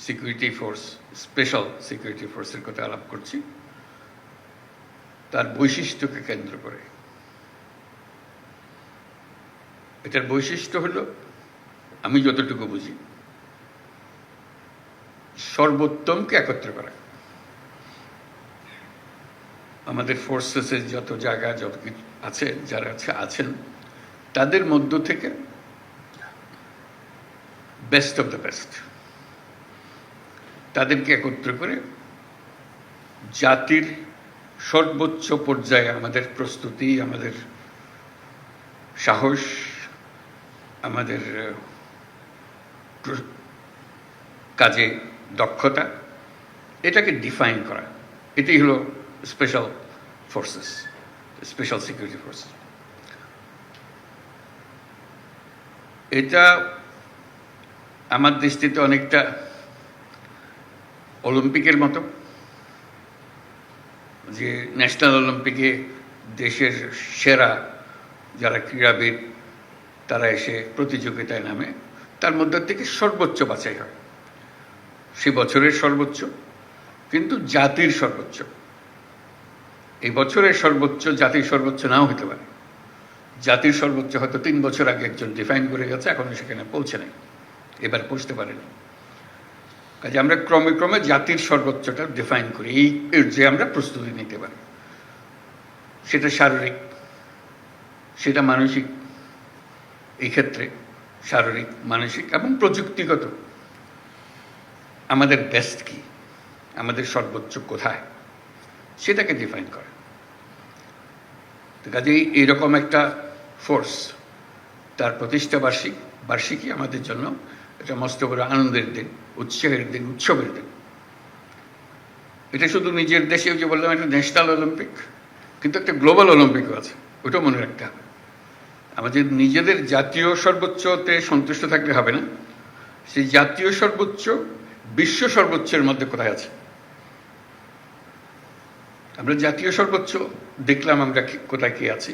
Security force, special security ফোর্সের কথা আলাপ করছি, তার বৈশিষ্ট্যকে কেন্দ্র করে। এটার বৈশিষ্ট্য হলো, আমি যতটুকু বুঝি, সর্বোত্তমকে একত্র করা। আমাদের ফোর্সেসের যত জায়গা, যত কিছু আছে, যারা আছেন তাদের মধ্য থেকে বেস্ট অফ দ্য বেস্ট, তাদেরকে একত্র করে জাতির সর্বোচ্চ পর্যায়ে আমাদের প্রস্তুতি, আমাদের সাহস, আমাদের কাজে দক্ষতা, এটাকে ডিফাইন করা, এটাই হলো special forces, special security forces. এটা আমার দৃষ্টিতে অনেকটা অলিম্পিকের মতো, যে ন্যাশনাল অলিম্পিকে দেশের সেরা যারা ক্রীড়াবিদ তারা এসে প্রতিযোগিতায় নামে, তার মধ্যে থেকে সর্বোচ্চ বাছাই হয়। সে বছরের সর্বোচ্চ, কিন্তু জাতির সর্বোচ্চ। এই বছরের সর্বোচ্চ জাতির সর্বোচ্চ নাও হতে পারে। জাতির সর্বোচ্চ হয়তো 3 বছর আগে একজন ডিফাইন করে গেছে, এখনো সেখানে পৌঁছে নেই, এবার পৌঁছতে পারেনি। কাজে আমরা ক্রমে ক্রমে জাতির সর্বোচ্চটা ডিফাইন করি, এই যে আমরা প্রস্তুতি নিতে পারি। সেটা শারীরিক, সেটা মানসিক, এই ক্ষেত্রে শারীরিক, মানসিক এবং প্রযুক্তিগত। আমাদের বেস্ট কি, আমাদের সর্বোচ্চ কোথায়, সেটাকে ডিফাইন করে। কাজেই এইরকম একটা ফোর্স, তার প্রতিষ্ঠা বার্ষিকী আমাদের জন্য এটা মস্ত বড় আনন্দের দিন, উৎসাহের দিন, উৎসবের দিন। এটা শুধু নিজের দেশে, যে বললাম একটা ন্যাশনাল অলিম্পিক, কিন্তু একটা গ্লোবাল অলিম্পিকও আছে, ওটাও মনে রাখতে হবে। আমাদের নিজেদের জাতীয় সর্বোচ্চতে সন্তুষ্ট থাকলে হবে না, সেই জাতীয় সর্বোচ্চ বিশ্ব সর্বোচ্চের মধ্যে কোথায় আছে। আমরা জাতীয় সর্বোচ্চ দেখলাম আমরা কোথায় কি আছি,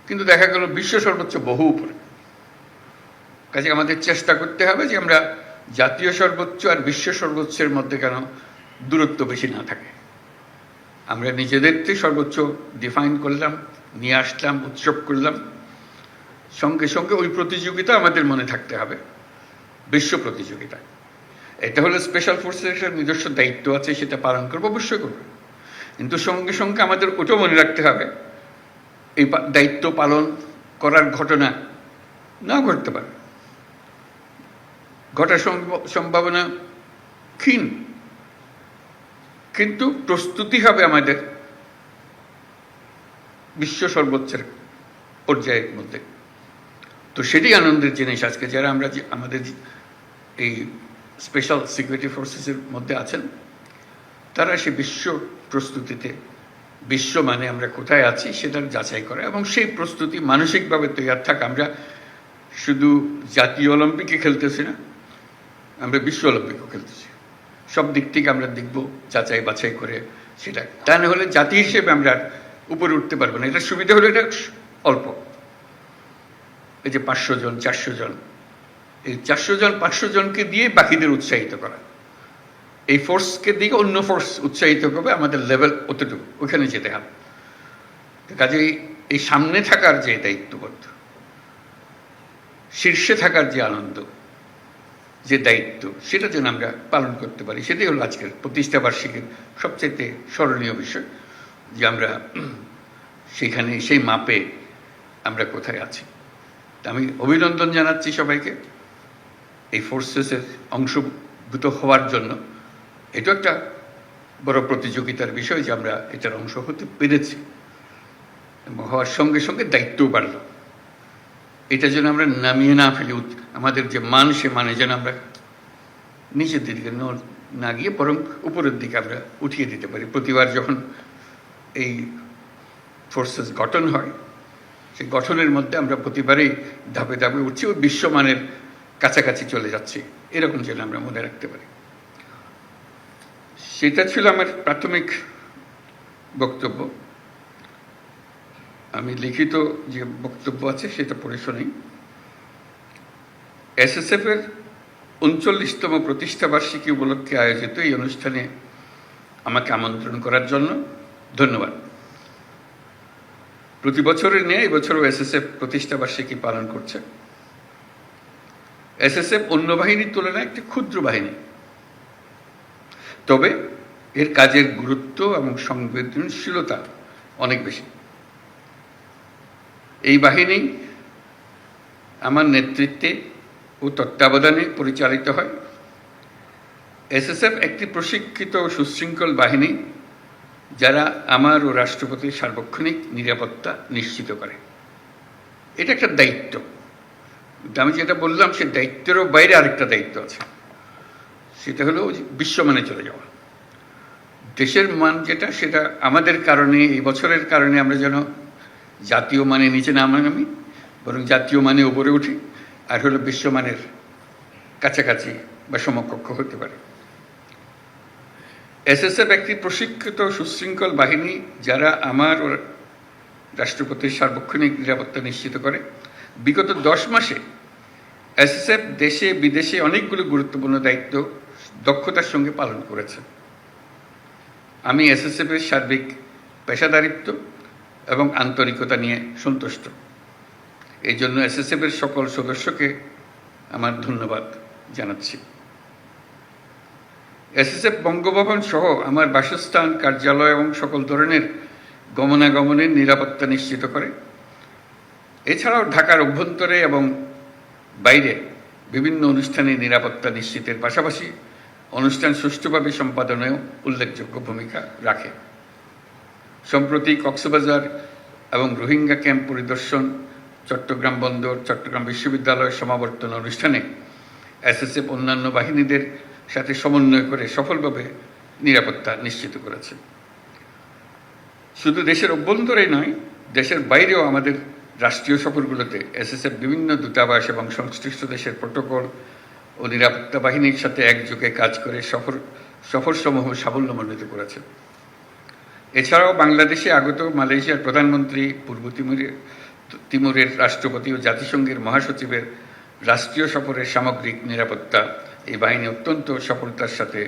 কিন্তু দেখা গেল বিশ্ব সর্বোচ্চ বহু উপরে। কাজে আমাদের চেষ্টা করতে হবে যে আমরা জাতীয় সর্বোচ্চ আর বিশ্ব সর্বোচ্চের মধ্যে কেন দূরত্ব বেশি না থাকে। আমরা নিজেদেরকে সর্বোচ্চ ডিফাইন করলাম, নিয়ে আসলাম, উৎসব করলাম, সঙ্গে সঙ্গে ওই প্রতিযোগিতা আমাদের মনে থাকতে হবে, বিশ্ব প্রতিযোগিতা। এটা হলো স্পেশাল ফোর্সের একটা নিজস্ব দায়িত্ব আছে, সেটা পালন করবো, অবশ্যই করবো। কিন্তু সঙ্গে সঙ্গে আমাদের ওটাও মনে রাখতে হবে, এই দায়িত্ব পালন করার ঘটনা না ঘটতে পারে, ঘটার সম্ভাবনা ক্ষীণ, কিন্তু প্রস্তুতি হবে আমাদের বিশ্ব সর্বোচ্চের পর্যায়ের মধ্যে। তো সেটাই আনন্দের জিনিস আজকে যারা আমরা আমাদের এই স্পেশাল সিকিউরিটি ফোর্সেসের মধ্যে আছেন, তারা সে বিশ্ব প্রস্তুতিতে, বিশ্ব মানে আমরা কোথায় আছি সেটার যাচাই করে, এবং সেই প্রস্তুতি মানসিকভাবে তৈরি থাকা। আমরা শুধু জাতীয় অলিম্পিকে খেলতেছি না, আমরা বিশ্ব অলিম্পিকও খেলতেছি। সব দিক থেকে আমরা দেখব, যাচাই বাছাই করে সেটা। তা না হলে জাতি হিসেবে আমরা উপরে উঠতে পারবো না। এটার সুবিধা হলো এটা অল্প, এই যে 500 জন 400 জন, এই 400 জন 500 জনকে দিয়ে বাকিদের উৎসাহিত করা, এই ফোর্সকে দিয়ে অন্য ফোর্স উৎসাহিত করবে, আমাদের লেভেল অতটুকু, ওখানে যেতে হবে। কাজেই এই সামনে থাকার যে দায়িত্ববোধ, শীর্ষে থাকার যে আনন্দ, যে দায়িত্ব, সেটা যেন আমরা পালন করতে পারি, সেটাই হলো আজকের প্রতিষ্ঠা বার্ষিকীর সবচেয়ে স্মরণীয় বিষয়, যে আমরা সেখানে সেই মাপে আমরা কোথায় আছি। তা আমি অভিনন্দন জানাচ্ছি সবাইকে এই ফোর্সেসের অংশভূত হওয়ার জন্য। এটা একটা বড় প্রতিযোগিতার বিষয় যে আমরা এটার অংশ হতে পেরেছি, এবং হওয়ার সঙ্গে সঙ্গে দায়িত্বও বাড়ল। এটা যেন আমরা নামিয়ে না ফেলি, আমাদের যে মান, সে মানে যেন আমরা নিচের দিকে না গিয়ে বরং উপরের দিকে আমরা উঠিয়ে দিতে পারি। প্রতিবার যখন এই ফোর্সেস গঠন হয়, সেই গঠনের মধ্যে আমরা প্রতিবারেই ধাপে ধাপে উঠছি, ওই বিশ্বমানের কাছাকাছি চলে যাচ্ছি, এরকম যেন আমরা মনে রাখতে পারি। সেটা ছিল আমার প্রাথমিক বক্তব্য। আমি লিখিত যে বক্তব্য আছে সেটা পড়ে শোনাই। এসএসএফের 39তম প্রতিষ্ঠাবার্ষিকী উপলক্ষে আয়োজিত এই অনুষ্ঠানে আমাকে আমন্ত্রণ করার জন্য ধন্যবাদ। প্রতি বছরের নিয়ে এবছরও এসএসএফ প্রতিষ্ঠাবার্ষিকী পালন করছে। এসএসএফ অন্য বাহিনীর তুলনায় একটি ক্ষুদ্র বাহিনী, তবে এর কাজের গুরুত্ব এবং সংবেদনশীলতা অনেক বেশি। এই বাহিনী আমার নেতৃত্বে ও তত্ত্বাবধানে পরিচালিত হয়। এসএসএফ একটি প্রশিক্ষিত ও সুশৃঙ্খল বাহিনী যারা আমার ও রাষ্ট্রপতির সার্বক্ষণিক নিরাপত্তা নিশ্চিত করে। এটা একটা দায়িত্ব। আমি যেটা বললাম সে দায়িত্বেরও বাইরে আরেকটা দায়িত্ব আছে, সেটা হলো বিশ্বমানে চলে যাওয়া। দেশের মান যেটা, সেটা আমাদের কারণে, এই বছরের কারণে আমরা যেন জাতীয় মানে নিচে না নামি, বরং জাতীয় মানে উপরে উঠি, আর হলো বিশ্বমানের কাছাকাছি বা সমকক্ষ হতে পারে। এসএসএফ একটি প্রশিক্ষিত সুশৃঙ্খল বাহিনী যারা আমার ও রাষ্ট্রপতির সার্বক্ষণিক নিরাপত্তা নিশ্চিত করে। বিগত 10 মাসে এসএসএফ দেশে বিদেশে অনেকগুলো গুরুত্বপূর্ণ দায়িত্ব দক্ষতার সঙ্গে পালন করেছে। আমি এসএসএফের সার্বিক পেশাদারিত্ব এবং আন্তরিকতা নিয়ে সন্তুষ্ট। এই জন্য এসএসএফের সকল সদস্যকে আমার ধন্যবাদ জানাচ্ছি। এসএসএফ বঙ্গভবন সহ আমার বাসস্থান, কার্যালয় এবং সকল ধরনের গমনাগমনের নিরাপত্তা নিশ্চিত করে। এছাড়াও ঢাকার অভ্যন্তরে এবং বাইরে বিভিন্ন অনুষ্ঠানে নিরাপত্তা নিশ্চিতের পাশাপাশি অনুষ্ঠান সুষ্ঠুভাবে সম্পাদনেও উল্লেখযোগ্য ভূমিকা রাখে। সম্প্রতি কক্সবাজার এবং রোহিঙ্গা ক্যাম্প পরিদর্শন, চট্টগ্রাম বন্দর, চট্টগ্রাম বিশ্ববিদ্যালয় সমাবর্তন অনুষ্ঠানে এসএসএফ অন্যান্য বাহিনীদের সাথে সমন্বয় করে সফলভাবে নিরাপত্তা নিশ্চিত করেছে। শুধু দেশের অভ্যন্তরেই নয়, দেশের বাইরেও আমাদের রাষ্ট্রীয় সফরগুলোতে এসএসএফ বিভিন্ন দূতাবাস এবং সংশ্লিষ্ট দেশের প্রোটোকল ও নিরাপত্তা বাহিনীর সাথে একযোগে কাজ করে সফরসমূহ সাফল্যমণ্ডিত করেছে। এছাড়াও বাংলাদেশে আগত মালয়েশিয়ার প্রধানমন্ত্রী, পূর্ব তিমুরের রাষ্ট্রপতি ও জাতিসংঘের মহাসচিবের রাষ্ট্রীয় সফরের সামগ্রিক নিরাপত্তা এই বাহিনী অত্যন্ত সফলতার সাথে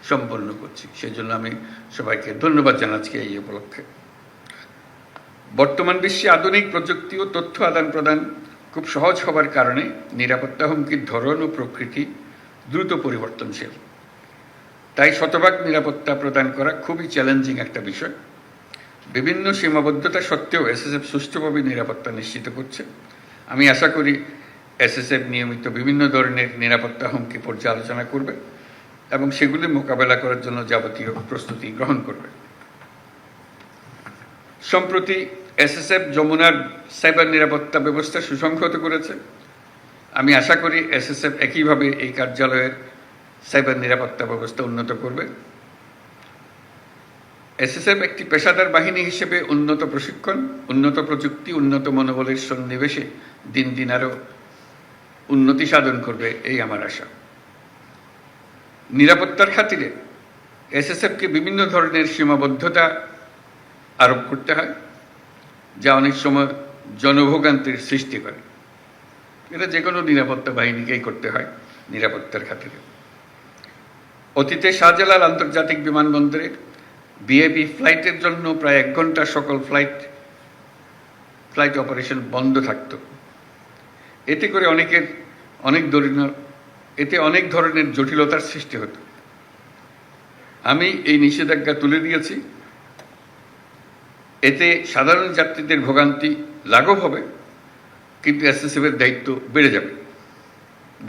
সম্পন্ন করছে। সেই জন্য আমি সবাইকে ধন্যবাদ জানাচ্ছি এই উপলক্ষে। বর্তমান বিশ্বে আধুনিক প্রযুক্তি ও তথ্য আদান প্রদান খুব সহজ হবার কারণে নিরাপত্তা হুমকির ধরন ও প্রকৃতি দ্রুত পরিবর্তনশীল। তাই শতভাগ নিরাপত্তা প্রদান করা খুবই চ্যালেঞ্জিং একটা বিষয়। বিভিন্ন সীমাবদ্ধতা সত্ত্বেও এসএসএফ সুষ্ঠুভাবে নিরাপত্তা নিশ্চিত করছে। আমি আশা করি এসএসএফ নিয়মিত বিভিন্ন ধরনের নিরাপত্তা হুমকি পর্যালোচনা করবে এবং সেগুলি মোকাবেলা করার জন্য যাবতীয় প্রস্তুতি গ্রহণ করবে। সম্প্রতি এসএসএফ যমুনার সাইবার নিরাপত্তা ব্যবস্থা সুসংহত করেছে। আমি আশা করি এসএসএফ একইভাবে এই কার্যালয়ের সাইবার নিরাপত্তা ব্যবস্থা উন্নত করবে। এসএসএফ একটি পেশাদার বাহিনী হিসেবে উন্নত প্রশিক্ষণ, উন্নত প্রযুক্তি, উন্নত মনোবলের সন্নিবেশে দিন দিন আরও উন্নতি সাধন করবে, এই আমার আশা। নিরাপত্তার খাতিরে এসএসএফকে বিভিন্ন ধরনের সীমাবদ্ধতা আরোপ করতে হয়, যা অনেক সময় জনভোগান্তির সৃষ্টি করে। এটা যে কোনো নিরাপত্তা বাহিনীকেই করতে হয় নিরাপত্তার খাতিরে। অতীতে শাহজালাল আন্তর্জাতিক বিমানবন্দরে ভিআইপি ফ্লাইটের জন্য প্রায় 1 ঘন্টা সকল ফ্লাইট অপারেশন বন্ধ থাকত। এতে করে অনেক ধরনের জটিলতার সৃষ্টি হতো। আমি এই নিষেধাজ্ঞা তুলে দিয়েছি। এতে সাধারণ যাত্রীদের ভোগান্তি লাঘব হবে, কিন্তু এসএসএফের দায়িত্ব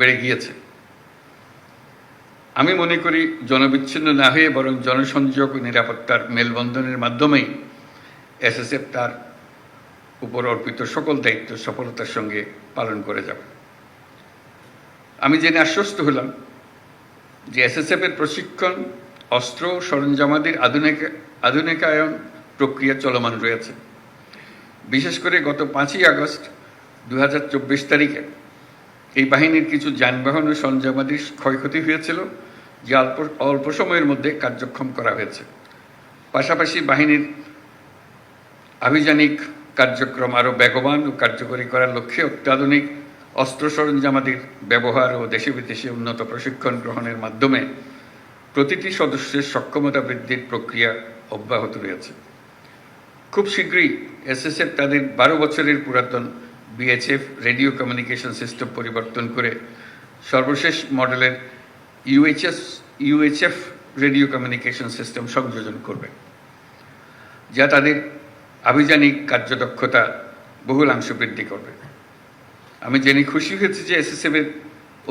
বেড়ে গিয়েছে। আমি মনে করি জনবিচ্ছিন্ন না হয়ে বরং জনসংযোগ ও নিরাপত্তার মেলবন্ধনের মাধ্যমেই এসএসএফ তার উপর অর্পিত সকল দায়িত্ব সফলতার সঙ্গে পালন করে যাবে। আমি জেনে আশ্বস্ত হলাম যে এসএসএফের প্রশিক্ষণ, অস্ত্র ও সরঞ্জামাদির আধুনিকায়ন প্রক্রিয়া চলমান রয়েছে। বিশেষ করে গত 5ই আগস্ট 2024 তারিখে এই বাহিনীর কিছু যানবাহন ও সরঞ্জামাদির ক্ষয়ক্ষতি হয়েছিল, যা অল্প সময়ের মধ্যে কার্যক্ষম করা হয়েছে। পাশাপাশি বাহিনীর আভিযানিক কার্যক্রম আরও বেগবান ও কার্যকরী করার লক্ষ্যে অত্যাধুনিক অস্ত্র সরঞ্জামাদির ব্যবহার ও দেশে বিদেশে উন্নত প্রশিক্ষণ গ্রহণের মাধ্যমে প্রতিটি সদস্যের সক্ষমতা বৃদ্ধির প্রক্রিয়া অব্যাহত রয়েছে। খুব শীঘ্রই এসএসএফ তাদের 12 বছরের পুরাতন বিএইচএফ রেডিও কমিউনিকেশন সিস্টেম পরিবর্তন করে সর্বশেষ মডেলের ইউএইচএফ রেডিও কমিউনিকেশন সিস্টেম সংযোজন করবে, যা তাদের আভিযানিক কার্যদক্ষতা বহুলাংশ বৃদ্ধি করবে। আমি জেনে খুশি হয়েছি যে এসএসএফের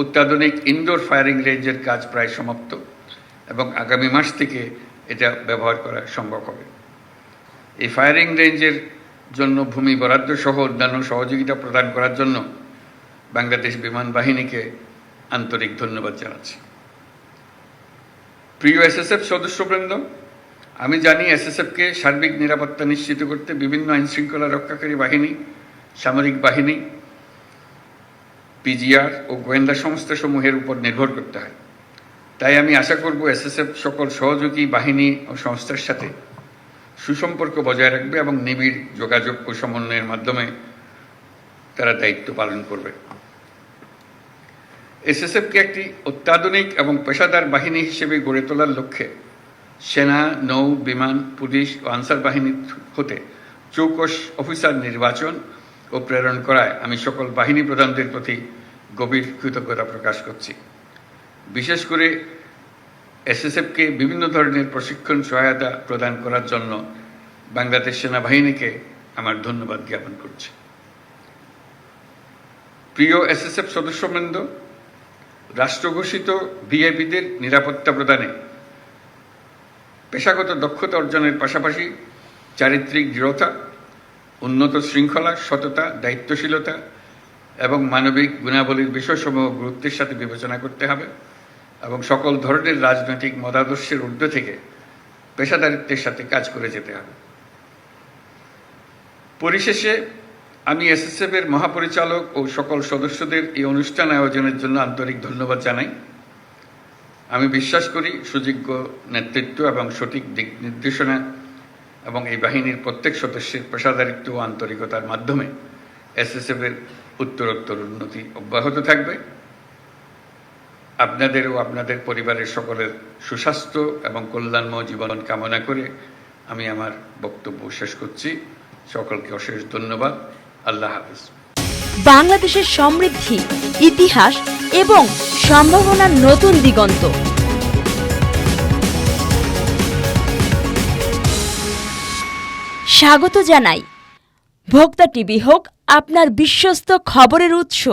অত্যাধুনিক ইনডোর ফায়ারিং রেঞ্জের কাজ প্রায় সমাপ্ত এবং আগামী মাস থেকে এটা ব্যবহার করা সম্ভব হবে। এই ফায়ারিং রেঞ্জের জন্য ভূমি বরাদ্দ সহ অন্যান্য সহযোগিতা প্রদান করার জন্য বাংলাদেশ বিমান বাহিনীকে আন্তরিক ধন্যবাদ জানাচ্ছি। প্রিয় এসএসএফ সদস্যবৃন্দ, আমি জানি এসএসএফকে সার্বিক নিরাপত্তা নিশ্চিত করতে বিভিন্ন আইনশৃঙ্খলা রক্ষাকারী বাহিনী, সামরিক বাহিনী, পিজিআর ও গোয়েন্দা সংস্থাসমূহের উপর নির্ভর করতে হয়। তাই আমি আশা করব এসএসএফ সকল সহযোগী বাহিনী ও সংস্থার সাথে সুসম্পর্ক বজায় রাখবে এবং নিবিড় যোগাযোগ ও সমন্বয়ের মাধ্যমে তারা দায়িত্ব পালন করবে। এসএসএফকে একটি অত্যাধুনিক এবং পেশাদার বাহিনী হিসেবে গড়ে তোলার লক্ষ্যে সেনা, নৌ, বিমান, পুলিশ ও আনসার বাহিনী হতে চৌকস অফিসার নির্বাচন ও প্রেরণ করায় আমি সকল বাহিনী প্রধানদের প্রতি গভীর কৃতজ্ঞতা প্রকাশ করছি। বিশেষ করে এসএসএফকে বিভিন্ন ধরনের প্রশিক্ষণ সহায়তা প্রদান করার জন্য বাংলাদেশ সেনাবাহিনীকে আমার ধন্যবাদ জ্ঞাপন করছি। প্রিয় এসএসএফ সদস্যবৃন্দ, রাষ্ট্রঘোষিত ভিআইপিদের নিরাপত্তা প্রদানে পেশাগত দক্ষতা অর্জনের পাশাপাশি চারিত্রিক দৃঢ়তা, উন্নত শৃঙ্খলা, সততা, দায়িত্বশীলতা এবং মানবিক গুণাবলীর বিষয়সমূহ গুরুত্বের সাথে বিবেচনা করতে হবে এবং সকল ধরনের রাজনৈতিক মতাদর্শের ঊর্ধ্বে থেকে পেশাদারিত্বের সাথে কাজ করে যেতে হবে। পরিশেষে আমি এসএসএফের মহাপরিচালক ও সকল সদস্যদের এই অনুষ্ঠান আয়োজনের জন্য আন্তরিক ধন্যবাদ জানাই। আমি বিশ্বাস করি সুযোগ্য নেতৃত্ব এবং সঠিক দিক নির্দেশনা এবং এই বাহিনীর প্রত্যেক সদস্যের পেশাদারিত্ব ও আন্তরিকতার মাধ্যমে এসএসএফের উত্তরোত্তর উন্নতি অব্যাহত থাকবে। আপনাদের ও আপনাদের পরিবারের সকলের সুস্বাস্থ্য এবং কল্যাণময় জীবন কামনা করে আমি আমার বক্তব্য শেষ করছি। সকলকে অশেষ ধন্যবাদ। আল্লাহ হাফেজ। বাংলাদেশের সমৃদ্ধি, ইতিহাস এবং সম্ভাবনার নতুন দিগন্ত। স্বাগত জানাই। ভোক্তা টিভি হোক আপনার বিশ্বস্ত খবরের উৎস।